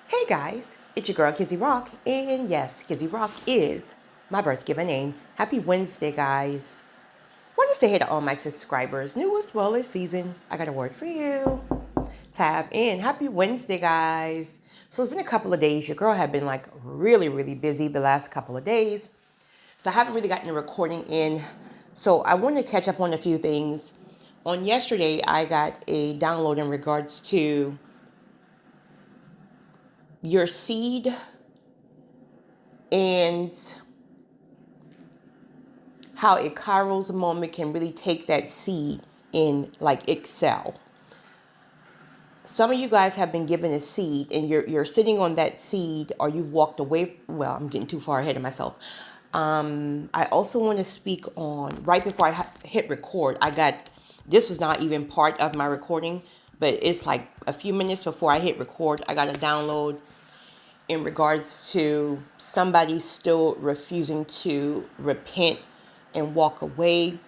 Hey guys, it's your girl Kizzy Rock, and yes, Kizzy Rock is my birth given name. Happy Wednesday, guys. Want to say hey to all my subscribers, new as well as seasoned. I got a word for you. Tap in. Happy Wednesday, guys. So it's been a couple of days. Your girl had been like really busy the last couple of days. So I haven't really gotten the recording in. So I want to catch up on a few things. On yesterday, I got a download in regards to your seed and how a Kairos moment can really take that seed in like Excel. Some of you guys have been given a seed and you're sitting on that seed, or you've walked away. Well, I'm getting too far ahead of myself. I also want to speak on, right before I hit record, this was not even part of my recording, but it's like a few minutes before I hit record, I got a download in regards to somebody still refusing to repent and walk away.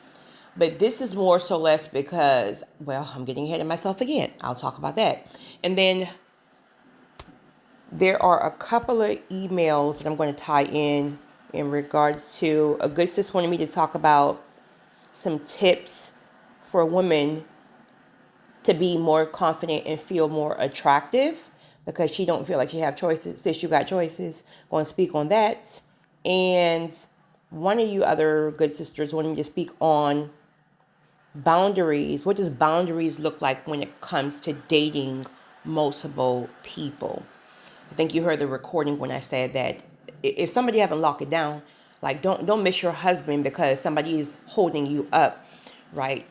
But this is more so less because, well, I'm getting ahead of myself again. I'll talk about that. And then there are a couple of emails that I'm going to tie in regards to a good sis wanted me to talk about some tips for women to be more confident and feel more attractive, because she don't feel like she have choices. Sis, you got choices. Going to speak on that. And one of you other good sisters wanted me to speak on boundaries. What does boundaries look like when it comes to dating multiple people? I think you heard the recording when I said that if somebody haven't locked it down, like don't miss your husband because somebody is holding you up, right?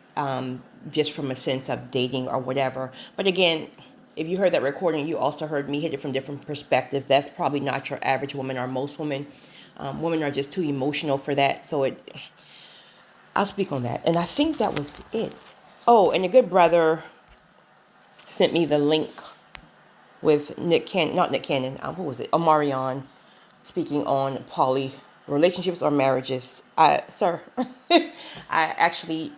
Just from a sense of dating or whatever. But again, if you heard that recording, you also heard me hit it from different perspectives. That's probably not your average woman or most women. Women are just too emotional for that. So I'll speak on that. And I think that was it. Oh, and a good brother sent me the link with not Nick Cannon, who was it? Omarion, speaking on poly relationships or marriages. Sir, I actually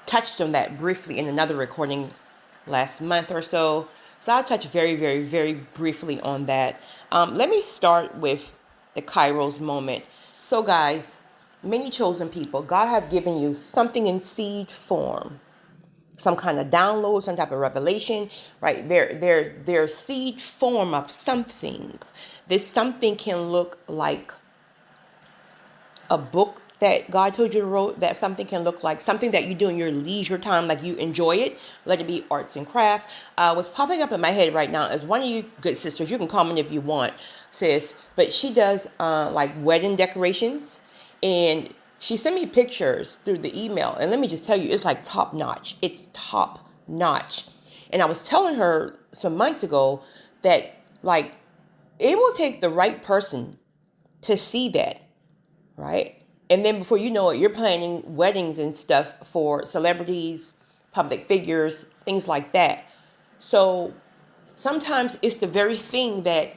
touched on that briefly in another recording last month or so. So I'll touch very briefly on that. Let me start with the Kairos moment. So guys, many chosen people, God have given you something in seed form, some kind of download, some type of revelation, right? Their seed form of something. This something can look like a book that God told you to write. That something can look like something that you do in your leisure time, like you enjoy it. Let it be arts and craft. What's popping up in my head right now is one of you good sisters. You can comment if you want, sis. But she does like wedding decorations, and she sent me pictures through the email. And let me just tell you, it's like top notch. It's top notch. And I was telling her some months ago that like it will take the right person to see that, right? And then before you know it, you're planning weddings and stuff for celebrities, public figures, things like that. So sometimes it's the very thing that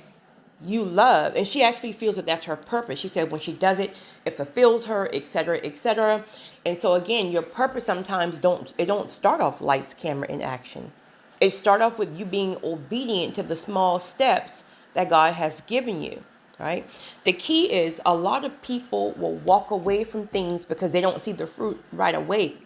you love. And she actually feels that that's her purpose. She said when she does it, it fulfills her, etc., etc. And so again, your purpose sometimes don't start off lights, camera, and action. It start off with you being obedient to the small steps that God has given you. Right? The key is a lot of people will walk away from things because they don't see the fruit right away.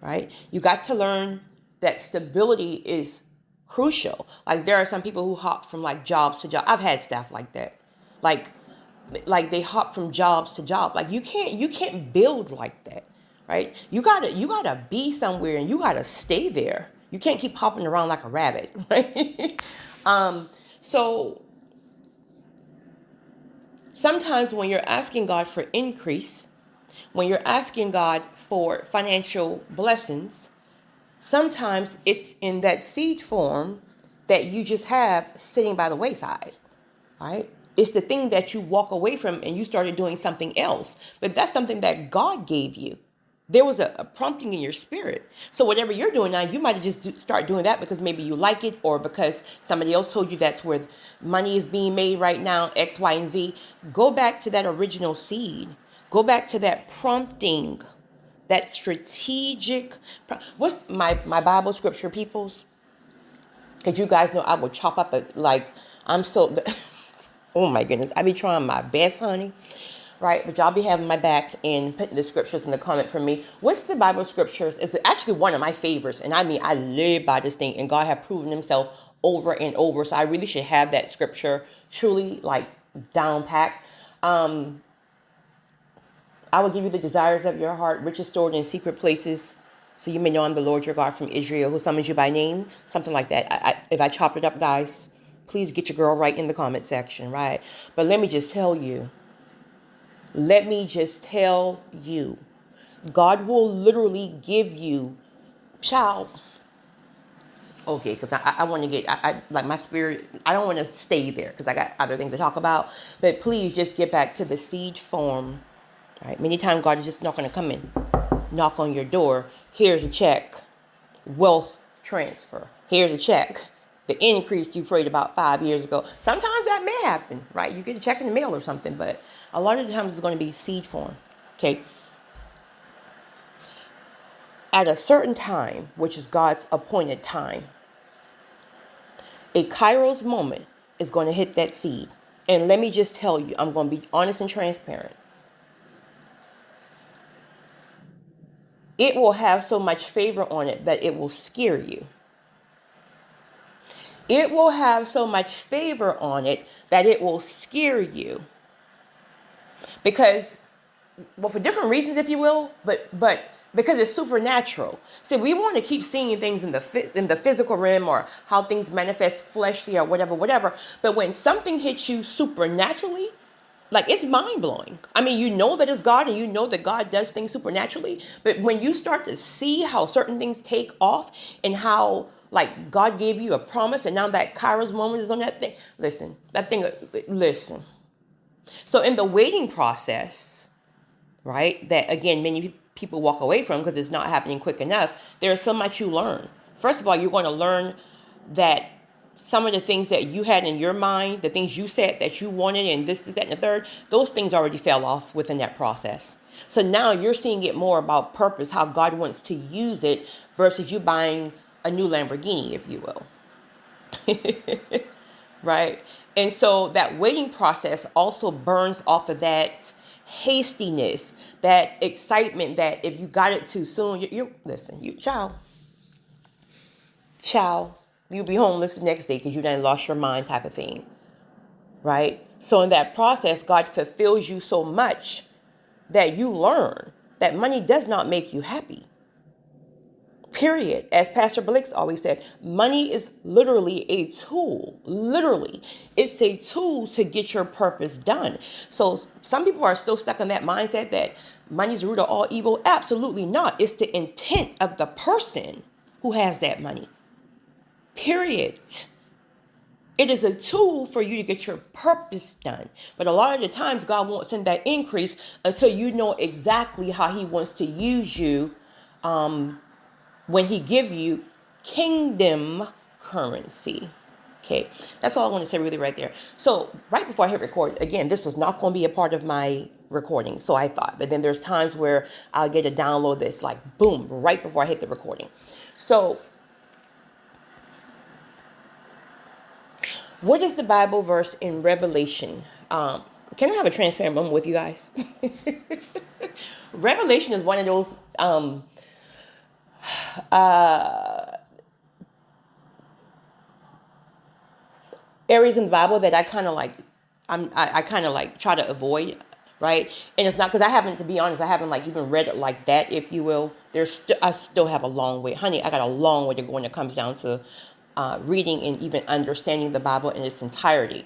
Right? You got to learn that stability is crucial. Like there are some people who hop from like jobs to job. I've had staff like that. Like they hop from jobs to job. Like you can't build like that. Right? You gotta be somewhere and you gotta stay there. You can't keep hopping around like a rabbit. Right? So sometimes when you're asking God for increase, when you're asking God for financial blessings, sometimes it's in that seed form that you just have sitting by the wayside, right? It's the thing that you walk away from and you started doing something else. But that's something that God gave you. There was a prompting in your spirit. So whatever you're doing now, you might just start doing that because maybe you like it, or because somebody else told you that's where money is being made right now, X, Y, and Z. Go back to that original seed. Go back to that prompting, that strategic. What's my Bible scripture, peoples? Because you guys know I will chop up I'm so, oh my goodness, I be trying my best, honey. Right, but y'all be having my back and putting the scriptures in the comment for me. What's the Bible scriptures? It's actually one of my favorites. And I mean, I live by this thing, and God have proven himself over and over. So I really should have that scripture truly like down packed. I will give you the desires of your heart, riches stored in secret places, so you may know I'm the Lord your God from Israel, who summons you by name. Something like that. If I chopped it up, guys, please get your girl right in the comment section, right? But let me just tell you, God will literally give you, child. Okay, because I want to get, like my spirit, I don't want to stay there because I got other things to talk about. But please just get back to the seed form. All right, many times God is just not going to come in, knock on your door. Here's a check, wealth transfer. Here's a check, the increase you prayed about 5 years ago. Sometimes that may happen, right? You get a check in the mail or something, but a lot of the times it's going to be seed form. Okay. At a certain time, which is God's appointed time, a Kairos moment is going to hit that seed. And let me just tell you, I'm going to be honest and transparent. It will have so much favor on it that it will scare you. It will have so much favor on it that it will scare you. Because, well, for different reasons, if you will, but because it's supernatural. See, we want to keep seeing things in the physical realm or how things manifest fleshly or whatever. But when something hits you supernaturally, like it's mind blowing. I mean, you know that it's God and you know that God does things supernaturally. But when you start to see how certain things take off and how like God gave you a promise and now that Kairos moment is on that thing. Listen. So in the waiting process, right, that again, many people walk away from because it's not happening quick enough. There's so much you learn. First of all, you're going to learn that some of the things that you had in your mind, the things you said that you wanted and this, that, and the third, those things already fell off within that process. So now you're seeing it more about purpose, how God wants to use it versus you buying a new Lamborghini, if you will. Right? And so that waiting process also burns off of that hastiness, that excitement that if you got it too soon, you'll be homeless the next day because you done lost your mind type of thing, right? So in that process, God fulfills you so much that you learn that money does not make you happy. Period. As Pastor Blix always said, money is literally a tool. Literally. It's a tool to get your purpose done. So some people are still stuck in that mindset that money's the root of all evil. Absolutely not. It's the intent of the person who has that money. Period. It is a tool for you to get your purpose done. But a lot of the times God won't send that increase until you know exactly how he wants to use you when he give you kingdom currency. Okay, that's all I want to say really right there. So right before I hit record, again, this was not going to be a part of my recording, so I thought. But then there's times where I'll get a download that's like, boom, right before I hit the recording. So what is the Bible verse in Revelation? Can I have a transparent moment with you guys? Revelation is one of those areas in the Bible that I kind of like, I kind of like try to avoid, right? And it's not because I haven't, to be honest, I haven't like even read it like that, if you will. I still have a long way, honey. I got a long way to go when it comes down to reading and even understanding the Bible in its entirety.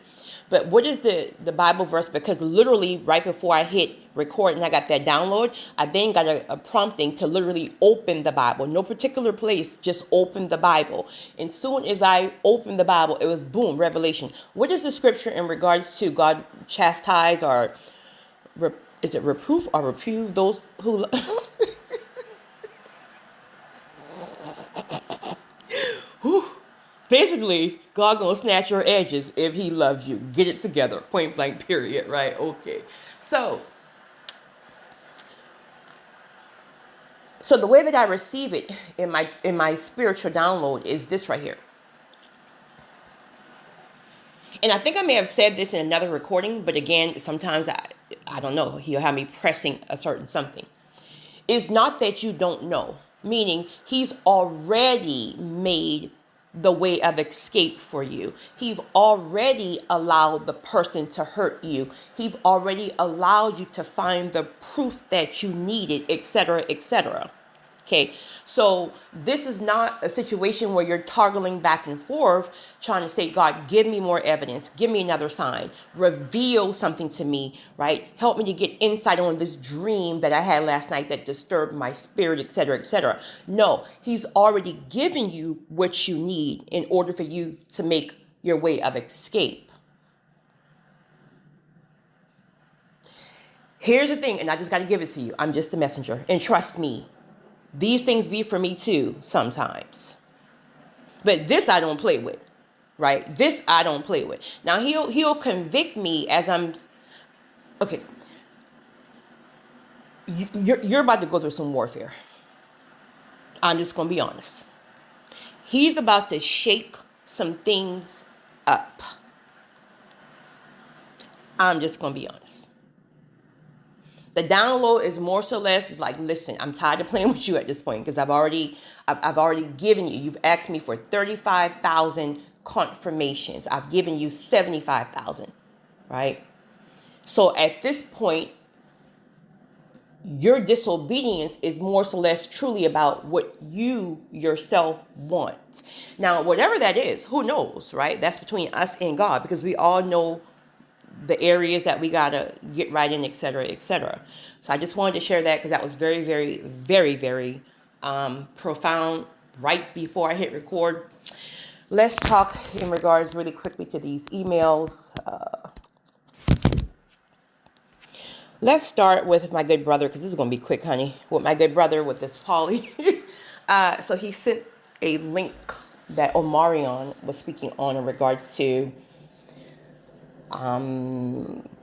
But what is the Bible verse? Because literally right before I hit record and I got that download, I then got a prompting to literally open the Bible. No particular place, just open the Bible. And soon as I opened the Bible, it was boom, Revelation. What is the scripture in regards to God chastise or is it reproof or reprove those who... Basically, God gonna snatch your edges if he loves you. Get it together. Point blank, period. Right? Okay. So the way that I receive it in my spiritual download is this right here. And I think I may have said this in another recording, but again, sometimes I don't know. He'll have me pressing a certain something. It's not that you don't know, meaning he's already made the way of escape for you. He's already allowed the person to hurt you. He's already allowed you to find the proof that you needed, etc., etc. Okay, so this is not a situation where you're toggling back and forth trying to say, God, give me more evidence, give me another sign, reveal something to me, right? Help me to get insight on this dream that I had last night that disturbed my spirit, etc., etc. No, he's already given you what you need in order for you to make your way of escape. Here's the thing, and I just got to give it to you. I'm just a messenger, and trust me. These things be for me too sometimes. But this I don't play with, right? This I don't play with. Now he'll convict me as I'm, okay. You're about to go through some warfare. I'm just going to be honest. He's about to shake some things up. I'm just going to be honest. The download is more so less is like, listen, I'm tired of playing with you at this point because I've already given you. You've asked me for 35,000 confirmations. I've given you 75,000, right? So at this point, your disobedience is more so less truly about what you yourself want. Now, whatever that is, who knows, right? That's between us and God because we all know the areas that we got to get right in, et cetera, et cetera. So I just wanted to share that because that was very, very, very, very profound right before I hit record. Let's talk in regards really quickly to these emails. Let's start with my good brother because this is going to be quick, honey. With my good brother with this Polly. So he sent a link that Omarion was speaking on in regards to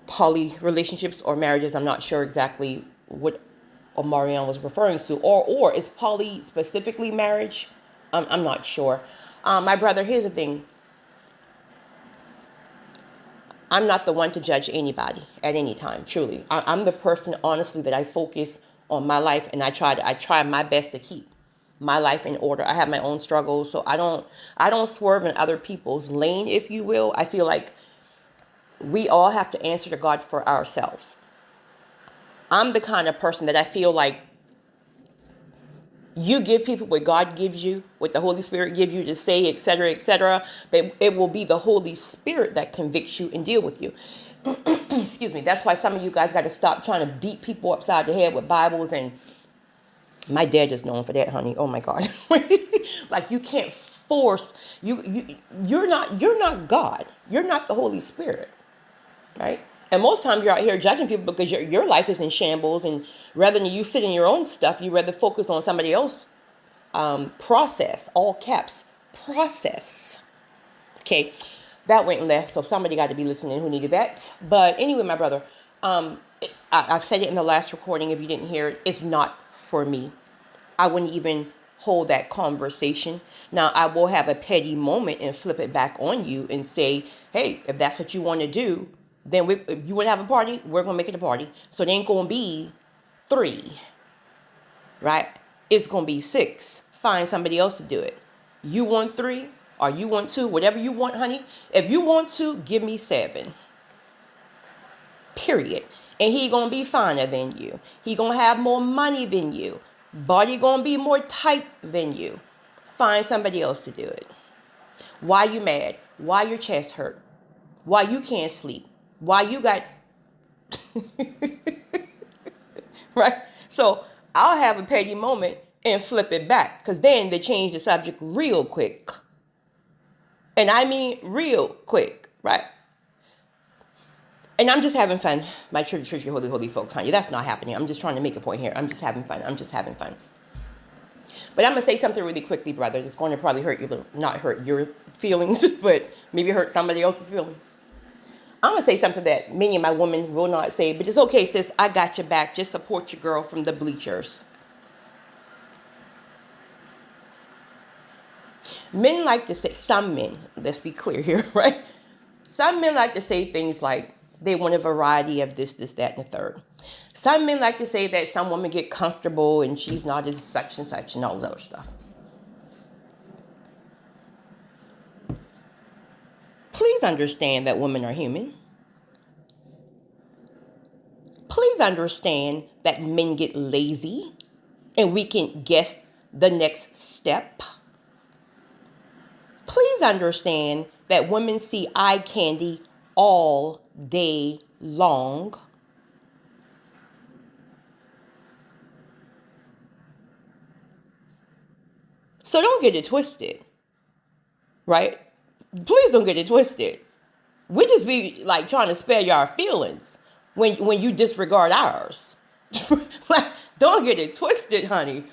poly relationships or marriages. I'm not sure exactly what Omarion was referring to, or is poly specifically marriage? I'm not sure. My brother, here's the thing. I'm not the one to judge anybody at any time. Truly, I'm the person, honestly, that I focus on my life, and I try my best to keep my life in order. I have my own struggles, so I don't swerve in other people's lane, if you will. I feel like we all have to answer to God for ourselves. I'm the kind of person that I feel like you give people what God gives you, what the Holy Spirit gives you to say, etc., etc. But it will be the Holy Spirit that convicts you and deal with you. Excuse me. That's why some of you guys got to stop trying to beat people upside the head with Bibles. And my dad is known for that, honey. Oh my God. Like you can't force you're not God. You're not the Holy Spirit. Right? And most times you're out here judging people because your life is in shambles, and rather than you sit in your own stuff, you rather focus on somebody else's process, all caps, process. Okay, that went left, so somebody got to be listening who needed that. But anyway, my brother, I've said it in the last recording. If you didn't hear it, it's not for me. I wouldn't even hold that conversation. Now, I will have a petty moment and flip it back on you and say, hey, if that's what you want to do, then if you want to have a party, we're going to make it a party. So it ain't going to be 3, right? It's going to be 6. Find somebody else to do it. You want 3 or you want 2, whatever you want, honey. If you want to, give me 7. Period. And he going to be finer than you. He going to have more money than you. Body going to be more tight than you. Find somebody else to do it. Why you mad? Why your chest hurt? Why you can't sleep? Why you got... Right? So I'll have a petty moment and flip it back. Because then they change the subject real quick. And I mean real quick, right? And I'm just having fun. My church, holy folks, honey. That's not happening. I'm just trying to make a point here. I'm just having fun. But I'm going to say something really quickly, brother. It's going to probably hurt you, not hurt your feelings, but maybe hurt somebody else's feelings. I'm going to say something that many of my women will not say, but it's okay, sis. I got your back. Just support your girl from the bleachers. Men like to say, some men, let's be clear here, right? Some men like to say things like they want a variety of this, that, and the third. Some men like to say that some women get comfortable and she's not as such and such and all this other stuff. Please understand that women are human. Please understand that men get lazy and we can guess the next step. Please understand that women see eye candy all day long. So don't get it twisted, right? Please don't get it twisted. We just be like trying to spare y'all feelings when you disregard ours. Like, don't get it twisted, honey.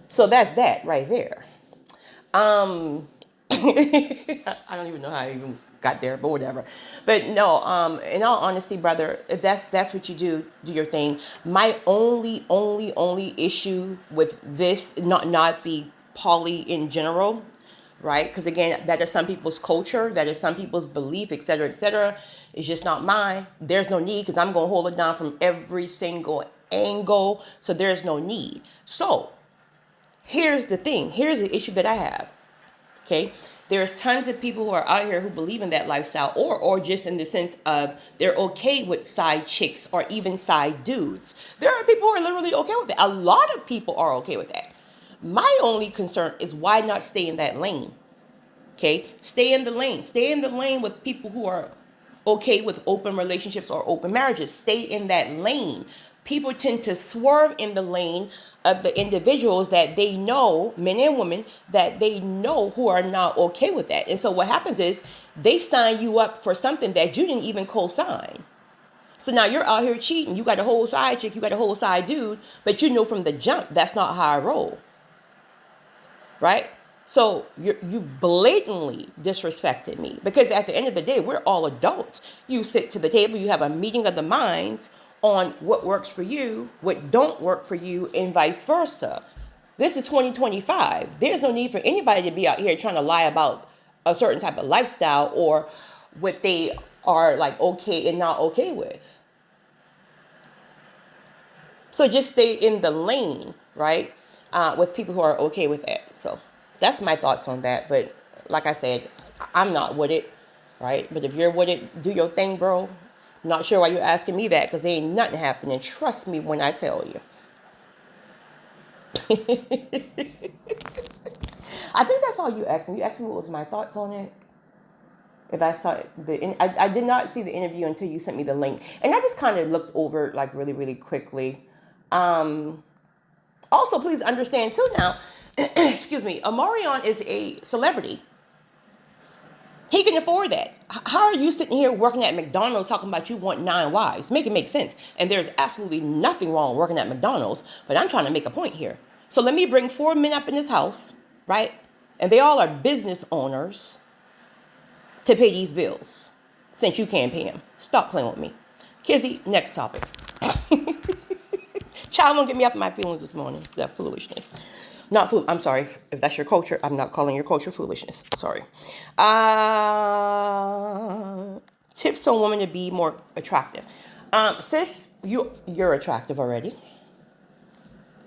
So that's that right there. I don't even know how I even got there, but whatever. But no, in all honesty, brother, if that's what you do your thing. My only issue with this, not the poly in general, right? Because again, that is some people's culture, that is some people's belief, etc., etc. It's just not mine. There's no need because I'm gonna hold it down from every single angle. So there's no need. So here's the thing. Here's the issue that I have. Okay, there's tons of people who are out here who believe in that lifestyle, or just in the sense of they're okay with side chicks or even side dudes. There are people who are literally okay with it. A lot of people are okay with that. My only concern is why not stay in that lane? Okay, stay in the lane. Stay in the lane with people who are okay with open relationships or open marriages. Stay in that lane. People tend to swerve in the lane of the individuals that they know, men and women, that they know who are not okay with that. And so what happens is they sign you up for something that you didn't even co-sign. So now you're out here cheating. You got a whole side chick, you got a whole side dude, but you know from the jump, that's not how I roll. Right? So you blatantly disrespected me, because at the end of the day, we're all adults. You sit to the table, you have a meeting of the minds on what works for you, what don't work for you, and vice versa. This is 2025. There's no need for anybody to be out here trying to lie about a certain type of lifestyle or what they are like okay and not okay with. So just stay in the lane, right? With people who are okay with that. So that's my thoughts on that. But like I said, I'm not with it, right? But if you're with it, do your thing, bro. Not sure why you're asking me that, because there ain't nothing happening. Trust me when I tell you. I think that's all you asked me. You asked me what was my thoughts on it. If I saw I did not see the interview until you sent me the link, and I just kind of looked over like really, really quickly. Also, please understand too now. Excuse me. Omarion is a celebrity. He can afford that. How are you sitting here working at McDonald's talking about you want 9 wives? Make it make sense. And there's absolutely nothing wrong working at McDonald's, but I'm trying to make a point here. So let me bring 4 men up in this house, right? And they all are business owners to pay these bills, since you can't pay them. Stop playing with me. Kizzy, next topic. Child, don't get me up in my feelings this morning. That foolishness. Not fool. I'm sorry. If that's your culture, I'm not calling your culture foolishness. Sorry. Tips on women to be more attractive. Sis, you're attractive already.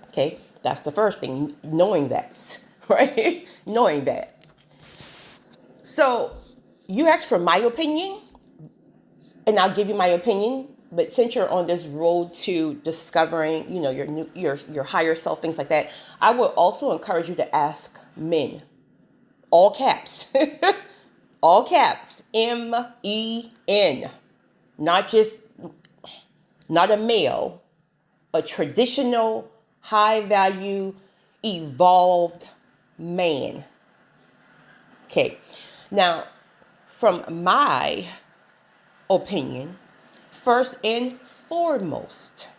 Okay, that's the first thing. Knowing that, right? Knowing that. So you asked for my opinion, and I'll give you my opinion. But since you're on this road to discovering, your higher self, things like that, I would also encourage you to ask men, all caps, all caps, MEN, not a male, a traditional, high value, evolved man. Okay, now from my opinion, first and foremost,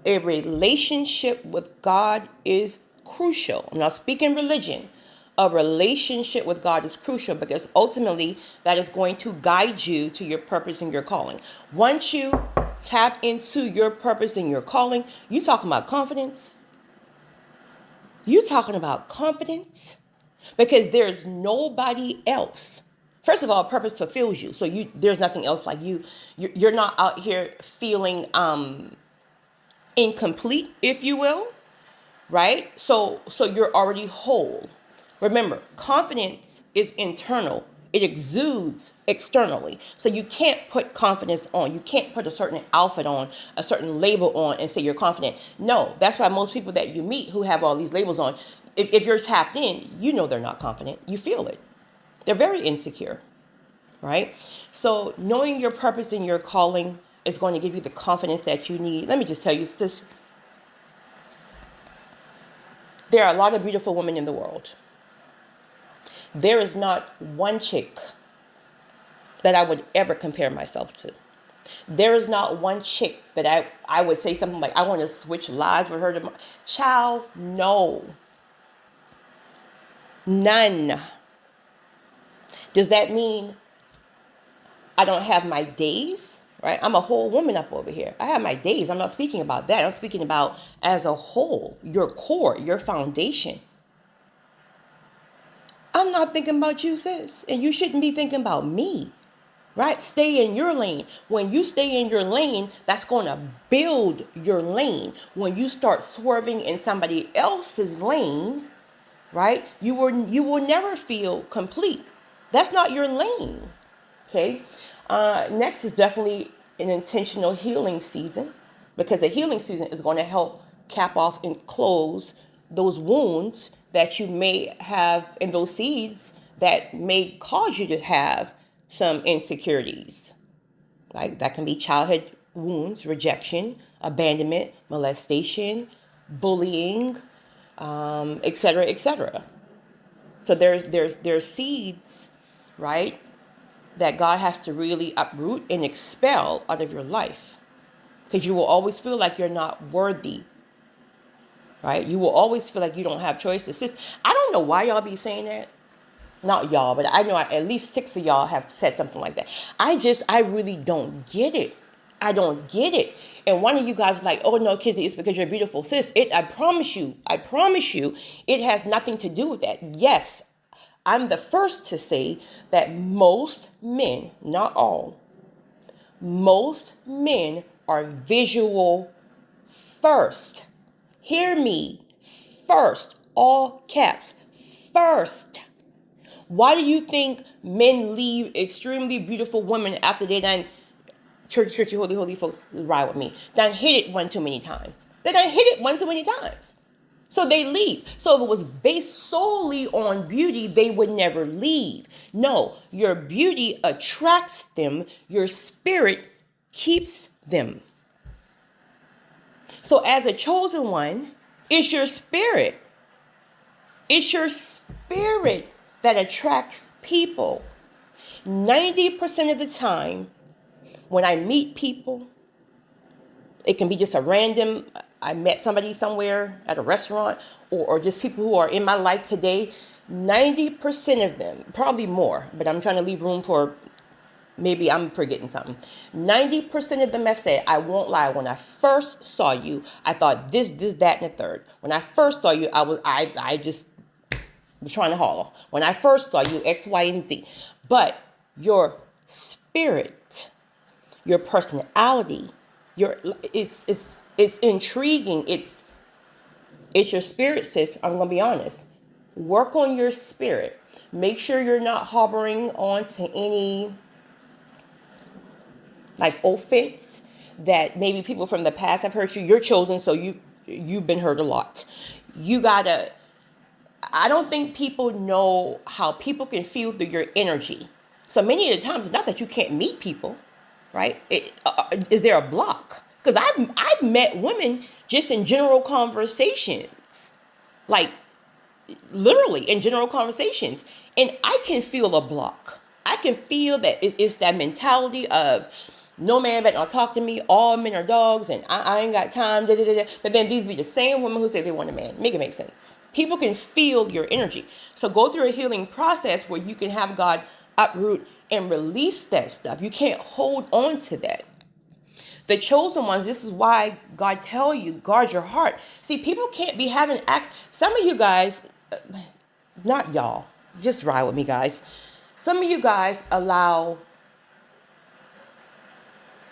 a relationship with God is crucial. I'm not speaking religion. A relationship with God is crucial because ultimately that is going to guide you to your purpose and your calling. Once you tap into your purpose and your calling, you talking about confidence? You talking about confidence? because there's nobody else. First of all, purpose fulfills you. So there's nothing else like you. You're not out here feeling incomplete, if you will, right? So you're already whole. Remember, confidence is internal. It exudes externally. So you can't put confidence on. You can't put a certain outfit on, a certain label on and say you're confident. No, that's why most people that you meet who have all these labels on, if you're tapped in, you know they're not confident. You feel it. They're very insecure, right? So knowing your purpose and your calling is going to give you the confidence that you need. Let me just tell you, sis, there are a lot of beautiful women in the world. There is not one chick that I would ever compare myself to. There is not one chick that I would say something like, I want to switch lives with her. Child, no. None. Does that mean I don't have my days? Right? I'm a whole woman up over here. I have my days. I'm not speaking about that. I'm speaking about as a whole, your core, your foundation. I'm not thinking about you, sis. And you shouldn't be thinking about me, right? Stay in your lane. When you stay in your lane, that's going to build your lane. When you start swerving in somebody else's lane, right? You will never feel complete. That's not your lane, okay? Next is definitely an intentional healing season, because the healing season is going to help cap off and close those wounds that you may have in those seeds that may cause you to have some insecurities. Like that can be childhood wounds, rejection, abandonment, molestation, bullying, etc., etc. So there's seeds, right, that God has to really uproot and expel out of your life, because you will always feel like you're not worthy. Right? You will always feel like you don't have choices. Sis, I don't know why y'all be saying that. Not y'all, but I know at least 6 of y'all have said something like that. I really don't get it. I don't get it. And one of you guys like, oh no, Kizzy, it's because you're beautiful. Sis, I promise you, it has nothing to do with that. Yes, I'm the first to say that most men, not all, most men are visual first. Hear me, first, all caps, first. Why do you think men leave extremely beautiful women after they done churchy, holy folks, ride with me, done hit it one too many times? They done hit it one too many times. So they leave. So if it was based solely on beauty, they would never leave. No, your beauty attracts them. Your spirit keeps them. So as a chosen one, it's your spirit. It's your spirit that attracts people. 90% of the time, when I meet people, it can be just a random, I met somebody somewhere at a restaurant, or just people who are in my life today. 90% of them, probably more, but I'm trying to leave room for, maybe I'm forgetting something. 90% of them have said, I won't lie, when I first saw you, I thought this, that, and the third. When I first saw you, I just was trying to holler. When I first saw you, X, Y, and Z. But your spirit, your personality, it's intriguing. It's your spirit, sis. I'm gonna be honest. Work on your spirit. Make sure you're not harboring on to any like offense that maybe people from the past have hurt you. You're chosen, so you've been hurt a lot. I don't think people know how people can feel through your energy. So many of the times, it's not that you can't meet people, right? Is there a block? Because I've met women just in general conversations, like literally in general conversations, and I can feel a block. I can feel that it's that mentality of no man better not talk to me. All men are dogs, and I ain't got time. Da, da, da, da. But then these be the same women who say they want a man. Make it make sense. People can feel your energy. So go through a healing process where you can have God uproot and release that stuff. You can't hold on to that. The chosen ones, this is why God tell you, guard your heart. See, people can't be having acts. Some of you guys, not y'all, just ride with me, guys. Some of you guys allow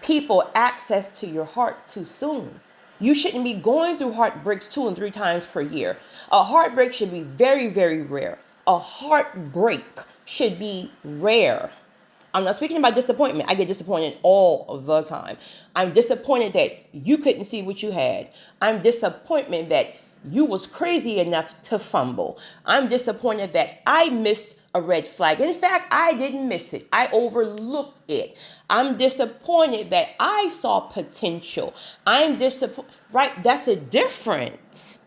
people access to your heart too soon. You shouldn't be going through heartbreaks 2 and 3 times per year. A heartbreak should be very, very rare. A heartbreak should be rare. I'm not speaking about disappointment. I get disappointed all the time. I'm disappointed that you couldn't see what you had. I'm disappointed that you was crazy enough to fumble. I'm disappointed that I missed a red flag. In fact, I didn't miss it. I overlooked it. I'm disappointed that I saw potential. I'm disappointed, right? That's a difference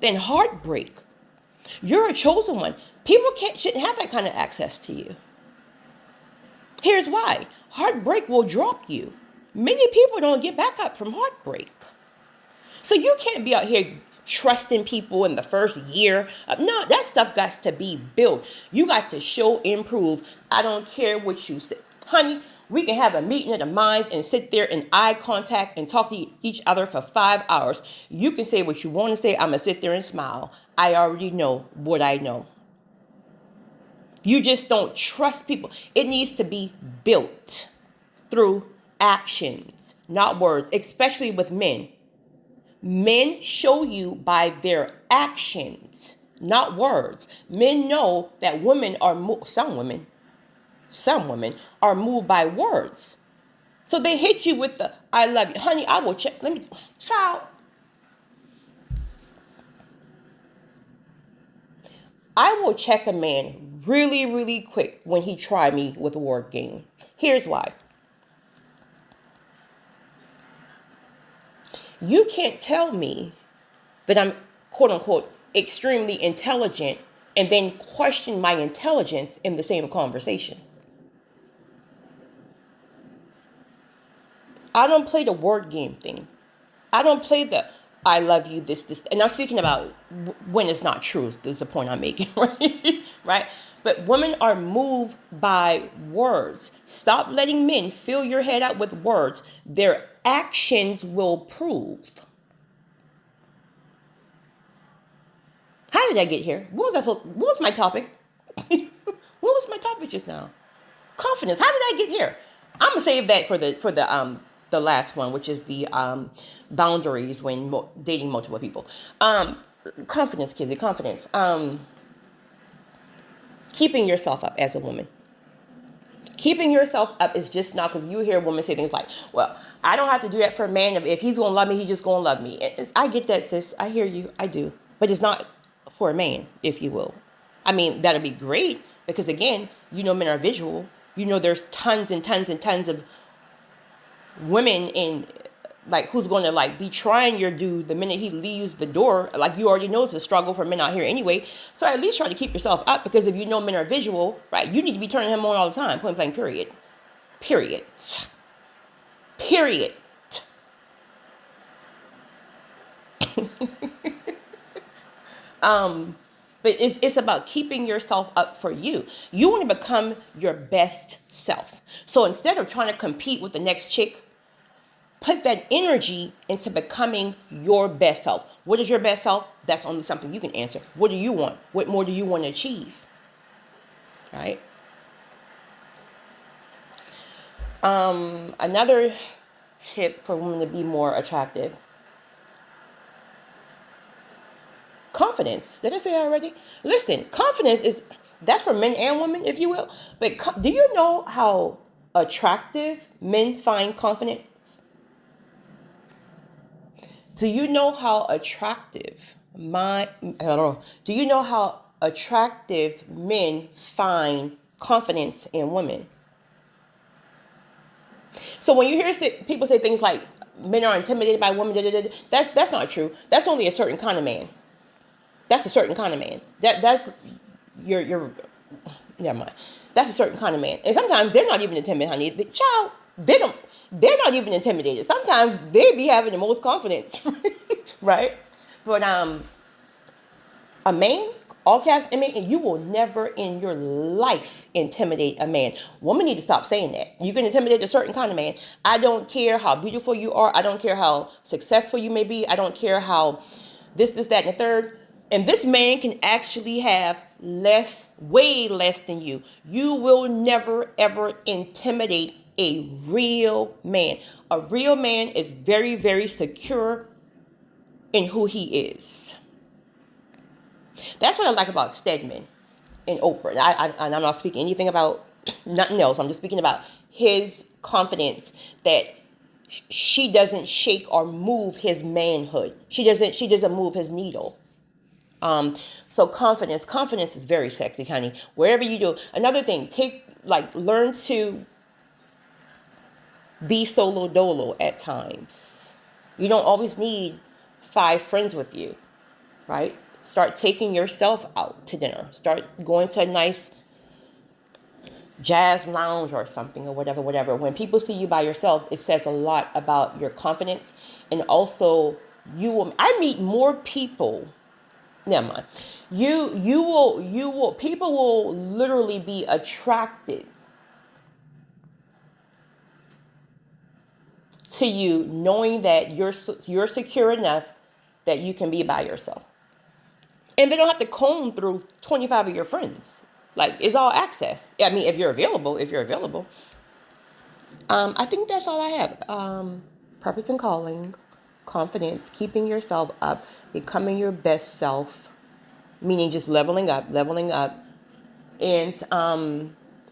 than heartbreak. You're a chosen one. People shouldn't have that kind of access to you. Here's why. Heartbreak will drop you. Many people don't get back up from heartbreak. So you can't be out here trusting people in the first year. No, that stuff got to be built. You got to show and prove. I don't care what you say. Honey, we can have a meeting of the minds and sit there in eye contact and talk to each other for 5 hours. You can say what you want to say. I'm going to sit there and smile. I already know what I know. You just don't trust people. It needs to be built through actions, not words, especially with men. Men show you by their actions, not words. Men know that women are, some women are moved by words. So they hit you with the, I love you. Honey, I will check. Let me, child. I will check a man really, really quick when he try me with a word game. Here's why. You can't tell me that I'm, quote unquote, extremely intelligent and then question my intelligence in the same conversation. I don't play the word game thing. I don't play the I love you, this. And I'm speaking about when it's not true. This is the point I'm making, right? Right? But women are moved by words. Stop letting men fill your head out with words. Their actions will prove. How did I get here? What was my topic? What was my topic just now? Confidence. How did I get here? I'm gonna save that for the last one, which is the boundaries when dating multiple people. Confidence, Kizzy, confidence. Keeping yourself up as a woman. Keeping yourself up is just not, because you hear women say things like, well, I don't have to do that for a man. If he's going to love me, he's just going to love me. I get that, sis. I hear you. I do. But it's not for a man, if you will. I mean, that'd be great because, again, you know men are visual. You know there's tons and tons and tons of women in, like, who's going to, like, be trying your dude the minute he leaves the door. Like, you already know it's a struggle for men out here anyway. So at least try to keep yourself up, because if you know men are visual, right, you need to be turning him on all the time. Point blank, period. Period. Period. But it's about keeping yourself up for you. You want to become your best self. So instead of trying to compete with the next chick, put that energy into becoming your best self. What is your best self? That's only something you can answer. What do you want? What more do you want to achieve? Right? Another tip for women to be more attractive. Confidence. Did I say that already? Listen, confidence that's for men and women, if you will. But do you know how attractive men find confidence? Do you know how attractive do you know how attractive men find confidence in women? So when you hear people say things like men are intimidated by women, that's not true. That's only a certain kind of man. That's a certain kind of man. That's your never mind. That's a certain kind of man. And sometimes they're not even intimidated, honey. They're not even intimidated. Sometimes they be having the most confidence. Right? But a man, all caps, I mean, you will never in your life intimidate a man. Women need to stop saying that. You can intimidate a certain kind of man. I don't care how beautiful you are. I don't care how successful you may be. I don't care how this, that, and the third. And this man can actually have way less than you. You will never, ever intimidate a real man. A real man is very, very secure in who he is. That's what I like about Stedman and Oprah. And I'm not speaking anything about nothing else. I'm just speaking about his confidence that she doesn't shake or move his manhood. She doesn't move his needle. So confidence is very sexy, honey. Wherever you do. Another thing, learn to be solo dolo at times. You don't always need 5 friends with you, right? Start taking yourself out to dinner. Start going to a nice jazz lounge or something, or whatever. When people see you by yourself, it says a lot about your confidence. And also, I meet more people. Never mind. People will literally be attracted to you knowing that you're secure enough that you can be by yourself. And they don't have to comb through 25 of your friends. Like, it's all access. I mean, if you're available. I think that's all I have. Purpose and calling, confidence, keeping yourself up, becoming your best self, meaning just leveling up. And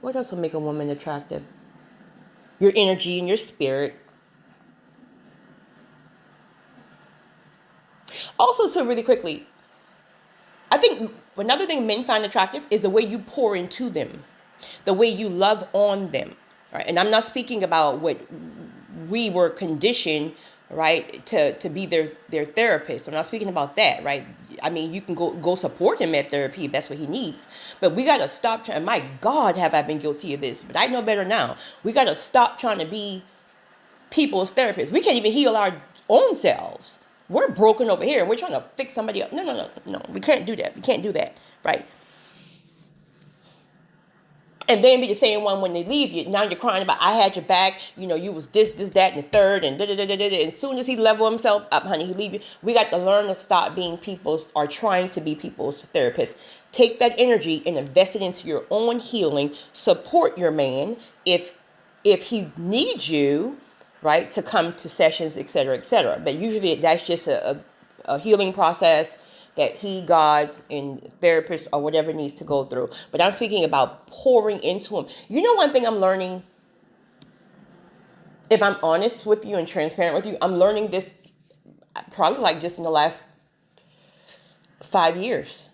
what else will make a woman attractive? Your energy and your spirit. Also, so really quickly, I think another thing men find attractive is the way you pour into them, the way you love on them, right? And I'm not speaking about what we were conditioned, right, to be their therapist. I'm not speaking about that, right? I mean, you can go support him at therapy if that's what he needs. But we got to stop trying. My God, have I been guilty of this? But I know better now. We got to stop trying to be people's therapists. We can't even heal our own selves. We're broken over here. We're trying to fix somebody else. No. We can't do that. Right? And then be the same one when they leave you. Now you're crying about, I had your back. You know, you was this, that, and the third. And da-da-da-da-da. And as soon as he level himself up, honey, he leave you. We got to learn to stop being people's or trying to be people's therapists. Take that energy and invest it into your own healing. Support your man if he needs you, right, to come to sessions, et cetera. But usually that's just a healing process that he, gods, and therapists or whatever needs to go through. But I'm speaking about pouring into him. You know, one thing I'm learning, if I'm honest with you and transparent with you, I'm learning this probably like just in the last 5 years.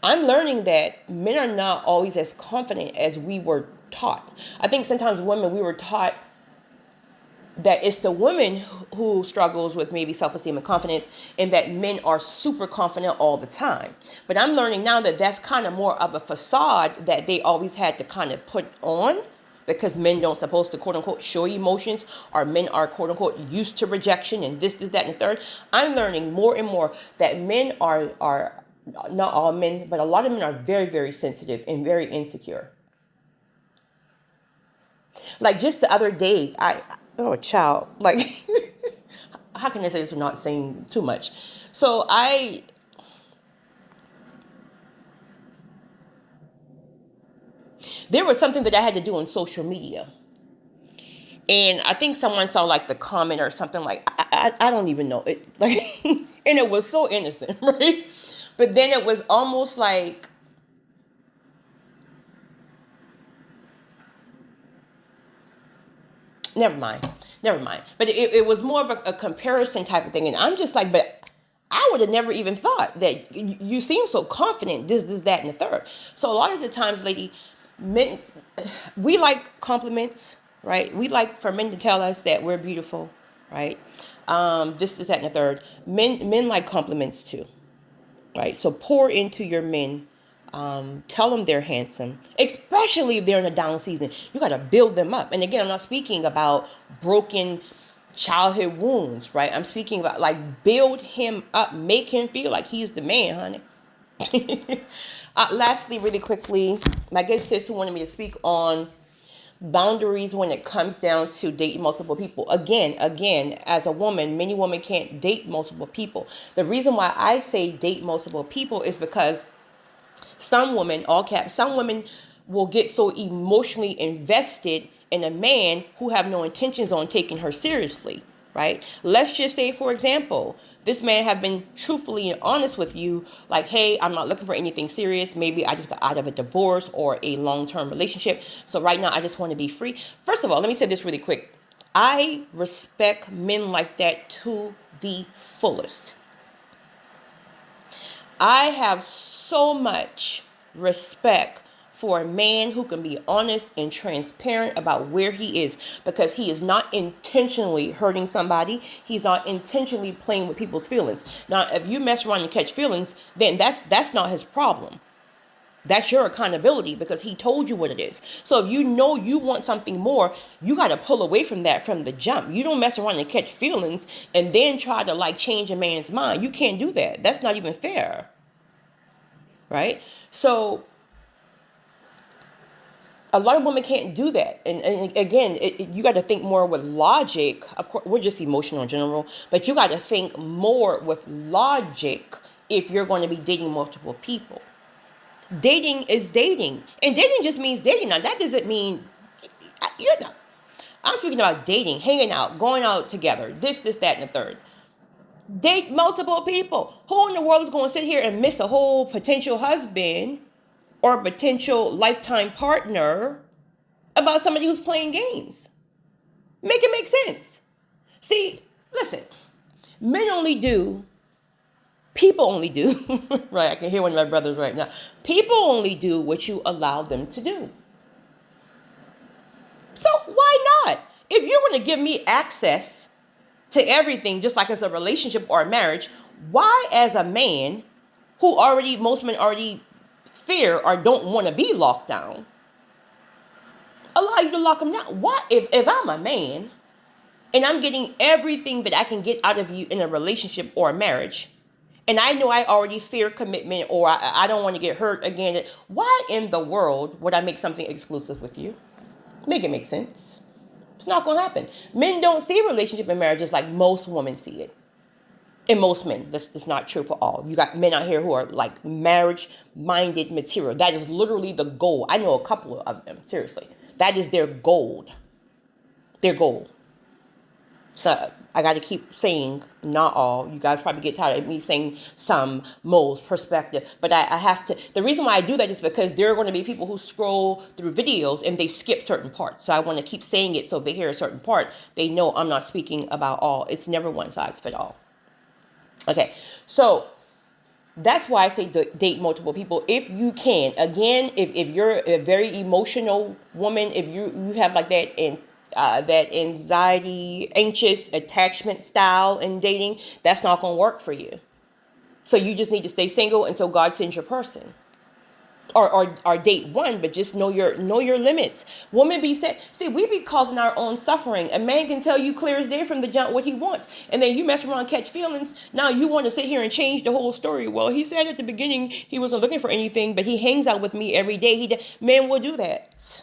I'm learning that men are not always as confident as we were taught. I think sometimes women, we were taught that it's the woman who struggles with maybe self-esteem and confidence, and that men are super confident all the time. But I'm learning now that that's kind of more of a facade that they always had to kind of put on, because men don't supposed to quote unquote show emotions, or men are quote unquote used to rejection and this, that, and the third. I'm learning more and more that men are not all men, but a lot of men are very, very sensitive and very insecure. Like just the other day, how can I say this without saying too much? So there was something that I had to do on social media. And I think someone saw like the comment or something like, I don't even know it. Like, and it was so innocent, right? But then it was almost like, never mind. But it was more of a comparison type of thing. And I'm just like, but I would have never even thought that you seem so confident, this, that, and the third. So a lot of the times, lady, men, we like compliments, right? We like for men to tell us that we're beautiful, right? This, that, and the third. Men like compliments too, right? So pour into your men. Tell them they're handsome, especially if they're in a down season. You got to build them up. And again, I'm not speaking about broken childhood wounds, right? I'm speaking about like build him up, make him feel like he's the man, honey. Lastly, really quickly, my good sis who wanted me to speak on Boundaries when it comes down to dating multiple people. Again, as a woman, many women can't date multiple people. The reason why I say date multiple people is because some women, all caps, some women will get so emotionally invested in a man who have no intentions on taking her seriously, right? Let's just say, for example, this man have been truthfully and honest with you, like, hey, I'm not looking for anything serious. Maybe I just got out of a divorce or a long-term relationship. So right now I just want to be free. First of all, let me say this really quick. I respect men like that to the fullest. I have so much respect for a man who can be honest and transparent about where he is, because he is not intentionally hurting somebody. He's not intentionally playing with people's feelings. Now, if you mess around and catch feelings, then that's not his problem. That's your accountability, because he told you what it is. So if you know you want something more, you got to pull away from that from the jump. You don't mess around and catch feelings and then try to like change a man's mind. You can't do that. That's not even fair. Right? So a lot of women can't do that. And again, you got to think more with logic. Of course, we're just emotional in general, but you got to think more with logic if you're going to be dating multiple people. Dating is dating. And dating just means dating. Now, that doesn't mean, I'm speaking about dating, hanging out, going out together, this, that, and the third. Date multiple people. Who in the world is going to sit here and miss a whole potential husband or potential lifetime partner about somebody who's playing games? Make it make sense. See, listen, people only do, right? I can hear one of my brothers right now. People only do what you allow them to do. So why not? If you're going to give me access to everything, just like as a relationship or a marriage, why as a man who most men already fear or don't want to be locked down, allow you to lock them down? Why, if I'm a man and I'm getting everything that I can get out of you in a relationship or a marriage, and I know I already fear commitment or I don't want to get hurt again, why in the world would I make something exclusive with you? Make it make sense. It's not going to happen. Men don't see relationship and marriages like most women see it. And most men, that's not true for all. You got men out here who are like marriage-minded material. That is literally the goal. I know a couple of them, seriously. That is their goal. Their goal. So I got to keep saying not all. You guys probably get tired of me saying some, most, perspective. But I have to. The reason why I do that is because there are going to be people who scroll through videos and they skip certain parts. So I want to keep saying it so if they hear a certain part, they know I'm not speaking about all. It's never one size fit all. Okay, so that's why I say date multiple people if you can. Again, if you're a very emotional woman, if you have like that anxiety, anxious attachment style in dating, that's not going to work for you. So you just need to stay single until God sends your person. Or date one, but just know your limits. Women be said, see, we be causing our own suffering. A man can tell you clear as day from the jump what he wants, and then you mess around, catch feelings. Now you want to sit here and change the whole story. Well, he said at the beginning he wasn't looking for anything, but he hangs out with me every day. Men will do that.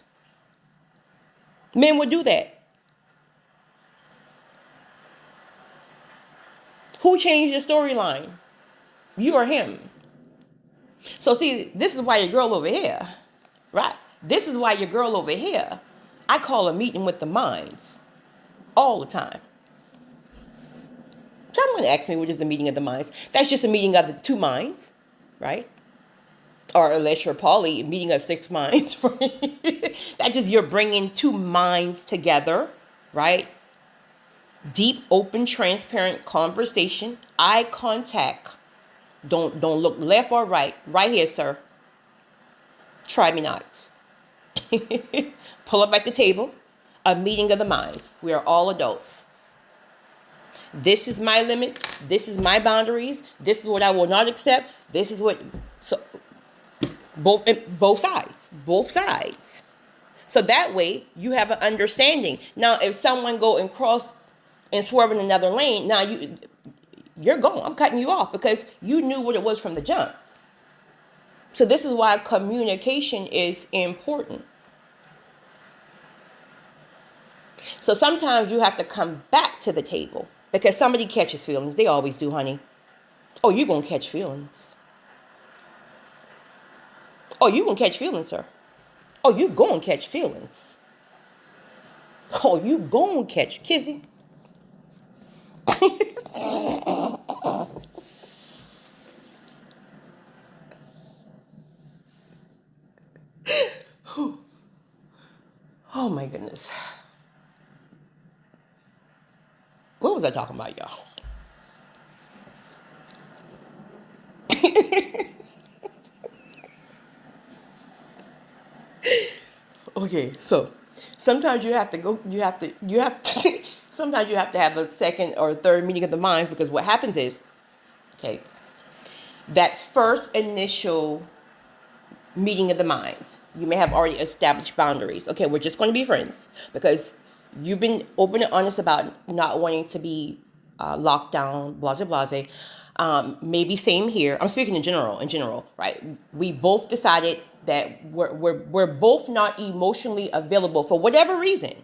Men will do that. Who changed the storyline? You or him? So see, this is why your girl over here, right? This is why your girl over here, I call a meeting with the minds all the time. Someone asked me, what is the meeting of the minds? That's just a meeting of the two minds, right? Or unless you're poly, meeting of six minds. That's just you're bringing two minds together, right? Deep, open, transparent conversation, eye contact. Don't look left or right. Right here, sir. Try me not. Pull up at the table. A meeting of the minds. We are all adults. This is my limits. This is my boundaries. This is what I will not accept. This is what. So both sides. So that way you have an understanding. Now, if someone go and cross and swerve in another lane, now you're gone. I'm cutting you off because you knew what it was from the jump. So this is why communication is important. So sometimes you have to come back to the table because somebody catches feelings. They always do, honey. Oh, you're going to catch feelings. Oh, you're going to catch feelings, sir. Oh, you going to catch feelings. Oh, you going to catch kizzy. Oh, my goodness. What was I talking about, y'all? Okay, so sometimes sometimes you have to have a second or third meeting of the minds, because what happens is, okay, that first initial meeting of the minds, you may have already established boundaries. Okay, we're just going to be friends because you've been open and honest about not wanting to be locked down, blase blase. Maybe same here. I'm speaking in general, right? We both decided that we're both not emotionally available for whatever reason.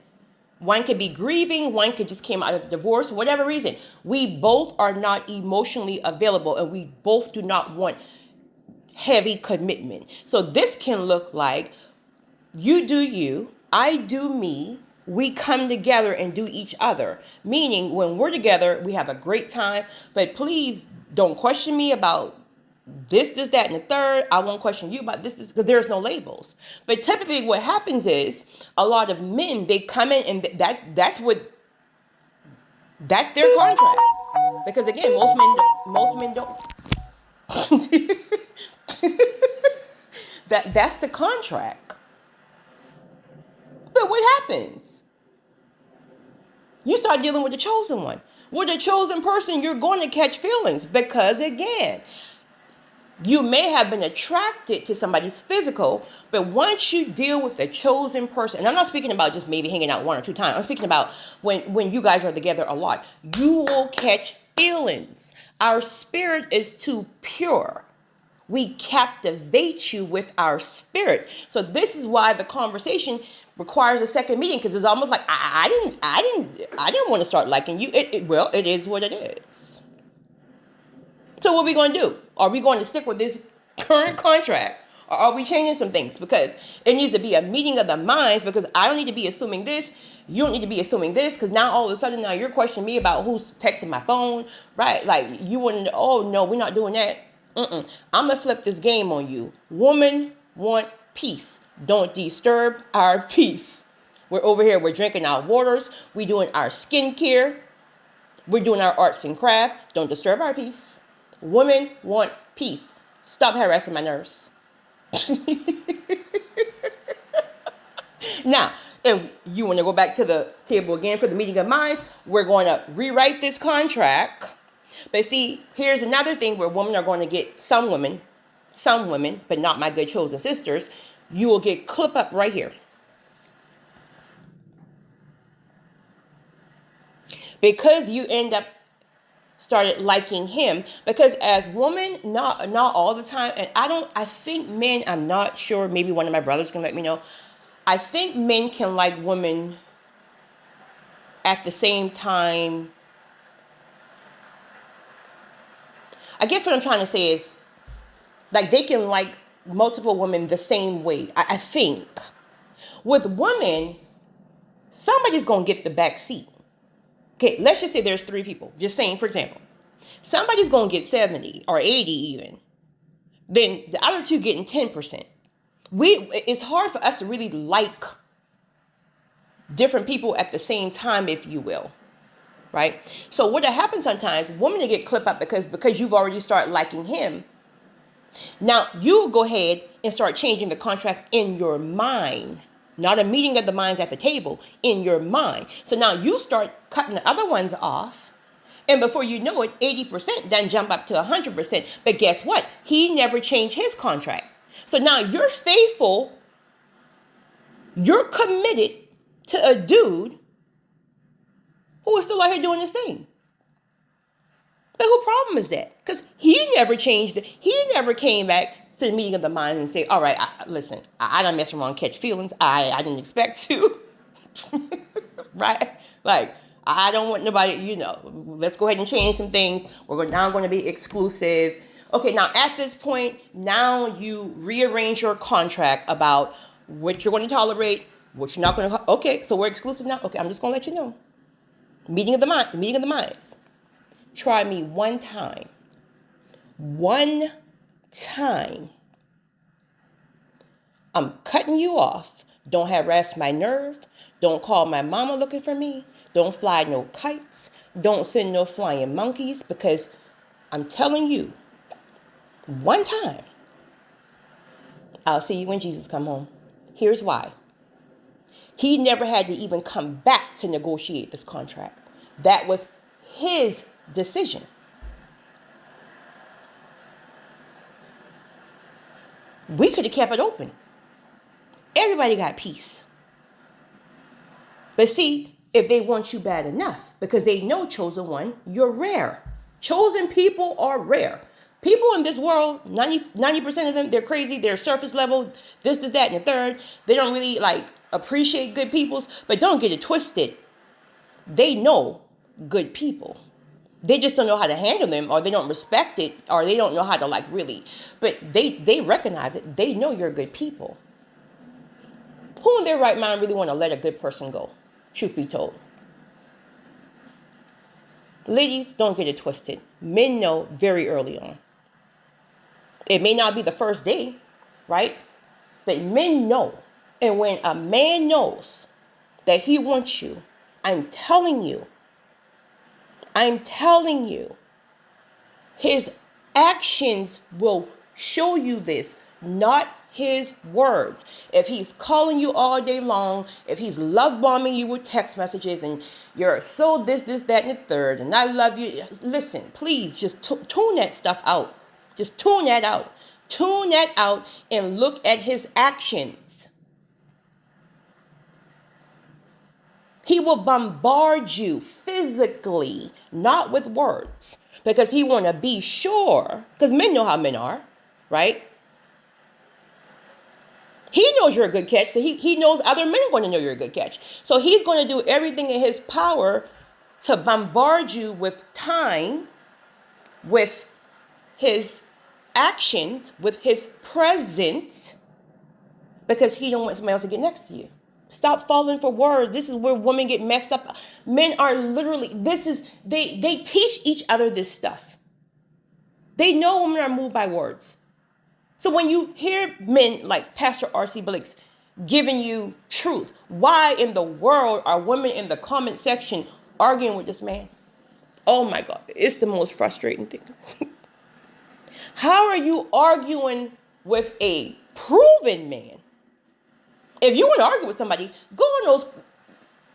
One could be grieving, one could just came out of divorce, whatever reason. We both are not emotionally available, and we both do not want heavy commitment. So this can look like you do you, I do me. We come together and do each other. Meaning when we're together, we have a great time, but please don't question me about this, that, and the third. I won't question you about this, because there's no labels. But typically what happens is a lot of men, they come in and that's their contract. Because again, most men don't. That's the contract. But what happens? You start dealing with the chosen one. With the chosen person, you're going to catch feelings because, again, you may have been attracted to somebody's physical, but once you deal with the chosen person, and I'm not speaking about just maybe hanging out one or two times. I'm speaking about when you guys are together a lot, you will catch feelings. Our spirit is too pure. We captivate you with our spirit. So this is why the conversation requires a second meeting, because it's almost like I didn't want to start liking you. Well, it is what it is. So what are we going to do? Are we going to stick with this current contract, or are we changing some things? Because it needs to be a meeting of the minds, because I don't need to be assuming this. You don't need to be assuming this, because now all of a sudden now you're questioning me about who's texting my phone, right? Like you wouldn't, oh no, we're not doing that. I'm going to flip this game on you. Women want peace. Don't disturb our peace. We're over here. We're drinking our waters. We're doing our skincare. We're doing our arts and craft. Don't disturb our peace. Women want peace. Stop harassing my nerves. Now, if you want to go back to the table again for the meeting of minds, we're going to rewrite this contract. But see, here's another thing where women are going to get, some women, but not my good chosen sisters, you will get clip up right here. Because you end up started liking him, because as women, not all the time, and I think men, I'm not sure, maybe one of my brothers can let me know, I think men can like women at the same time. I guess what I'm trying to say is, like, they can like multiple women the same way. I think. With women, somebody's going to get the back seat. Okay, let's just say there's 3 people. Just saying, for example. Somebody's going to get 70 or 80 even. Then the other 2 getting 10%. It's hard for us to really like different people at the same time, if you will. Right? So what happens sometimes, women get clipped up because you've already started liking him. Now you go ahead and start changing the contract in your mind, not a meeting of the minds at the table, in your mind. So now you start cutting the other ones off, and before you know it, 80% then jump up to 100%. But guess what? He never changed his contract. So now you're faithful, you're committed to a dude who is still out here doing his thing. But whose problem is that? Because he never changed it. He never came back to the meeting of the minds and say, all right, listen, I don't mess around and catch feelings. I didn't expect to. right? Like, I don't want nobody, let's go ahead and change some things. We're now going to be exclusive. Okay, now at this point, now you rearrange your contract about what you're going to tolerate, what you're not going to. Okay, so we're exclusive now. Okay, I'm just going to let you know. Meeting of the minds. Try me one time. One time. I'm cutting you off. Don't harass my nerve. Don't call my mama looking for me. Don't fly no kites. Don't send no flying monkeys, because I'm telling you, one time, I'll see you when Jesus come home. Here's why. He never had to even come back to negotiate this contract. That was his decision. We could have kept it open. Everybody got peace. But see, if they want you bad enough, because they know, chosen one, you're rare. Chosen people are rare. People in this world, 90% of them, they're crazy. They're surface level, this, that, and the third. They don't really appreciate good peoples, but don't get it twisted. They know good people. They just don't know how to handle them, or they don't respect it, or they don't know how to really, but they recognize it. They know you're good people. Who in their right mind really want to let a good person go? Truth be told. Ladies, don't get it twisted. Men know very early on. It may not be the first day, right? But men know. And when a man knows that he wants you, I'm telling you, his actions will show you this, not his words. If he's calling you all day long, if he's love bombing you with text messages and you're so this, that, and the third, and I love you. Listen, please just tune that stuff out. Just tune that out. Tune that out and look at his actions. He will bombard you physically, not with words, because he want to be sure, because men know how men are, right? He knows you're a good catch, so he knows other men are going to know you're a good catch. So he's going to do everything in his power to bombard you with time, with his actions, with his presence, because he don't want somebody else to get next to you. Stop falling for words. This is where women get messed up. Men are literally, they teach each other this stuff. They know women are moved by words. So when you hear men like Pastor R.C. Blakes giving you truth, why in the world are women in the comment section arguing with this man? Oh my God, it's the most frustrating thing. How are you arguing with a proven man? If you want to argue with somebody, go on those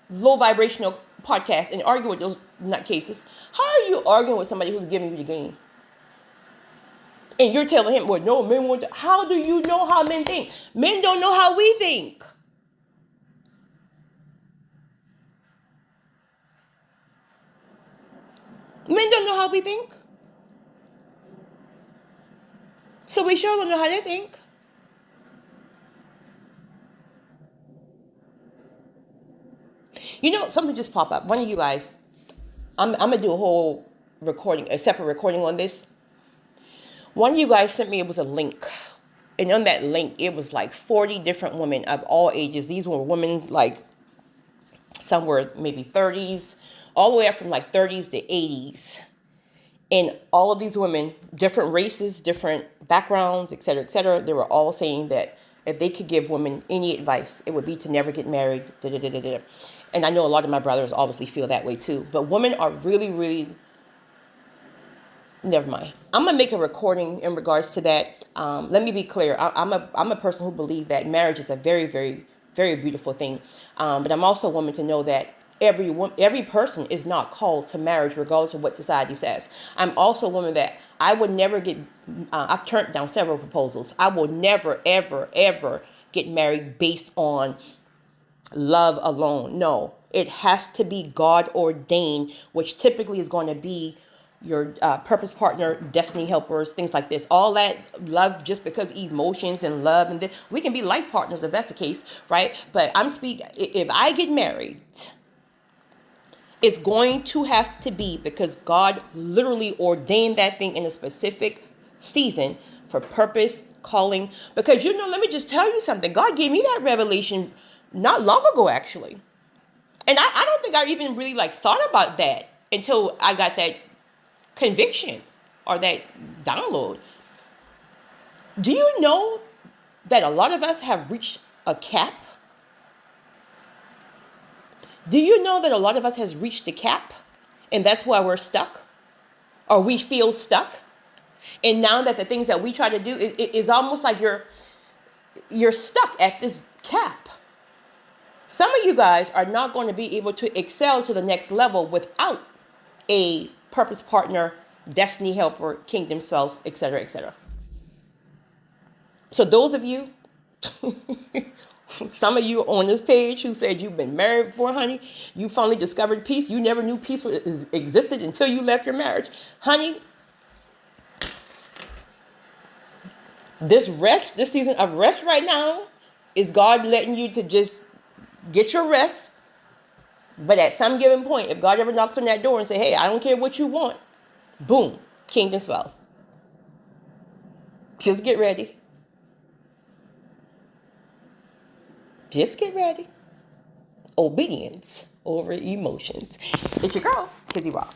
low vibrational podcasts and argue with those nutcases. How are you arguing with somebody who's giving you the game? And you're telling him, well, no, men want to. How do you know how men think? Men don't know how we think. Men don't know how we think. So we sure don't know how they think. Something just popped up. One of you guys, I'm going to do a whole recording, a separate recording on this. One of you guys sent me, it was a link. And on that link, it was 40 different women of all ages. These were women some were maybe 30s, all the way up from 30s to 80s. And all of these women, different races, different backgrounds, et cetera, they were all saying that if they could give women any advice, it would be to never get married. And I know a lot of my brothers obviously feel that way too. But women are really, really... Never mind. I'm going to make a recording in regards to that. Let me be clear. I'm a person who believes that marriage is a very, very, very beautiful thing. But I'm also a woman to know that every person is not called to marriage regardless of what society says. I'm also a woman that I would never get... I've turned down several proposals. I will never, ever, ever get married based on love alone. No. It has to be God ordained, which typically is going to be your purpose partner, destiny helpers, things like this. All that love just because emotions and love and this, we can be life partners if that's the case, right? But I'm speaking, if I get married, It's going to have to be because God literally ordained that thing in a specific season for purpose, calling. Because, let me just tell you something. God gave me that revelation not long ago, actually. And I don't think I even really thought about that until I got that conviction or that download. Do you know that a lot of us have reached a cap? Do you know that a lot of us has reached the cap and that's why we're stuck or we feel stuck? And now that the things that we try to do is almost like you're stuck at this cap. Some of you guys are not going to be able to excel to the next level without a purpose partner, destiny helper, kingdom spouse, etc., etc. So those of you, some of you on this page who said you've been married before, honey, you finally discovered peace. You never knew peace existed until you left your marriage. Honey, this season of rest right now, is God letting you to just get your rest. But at some given point, if God ever knocks on that door and say, hey, I don't care what you want, boom, kingdom spouse. Just get ready. Just get ready. Obedience over emotions. It's your girl, Kizzy Rock.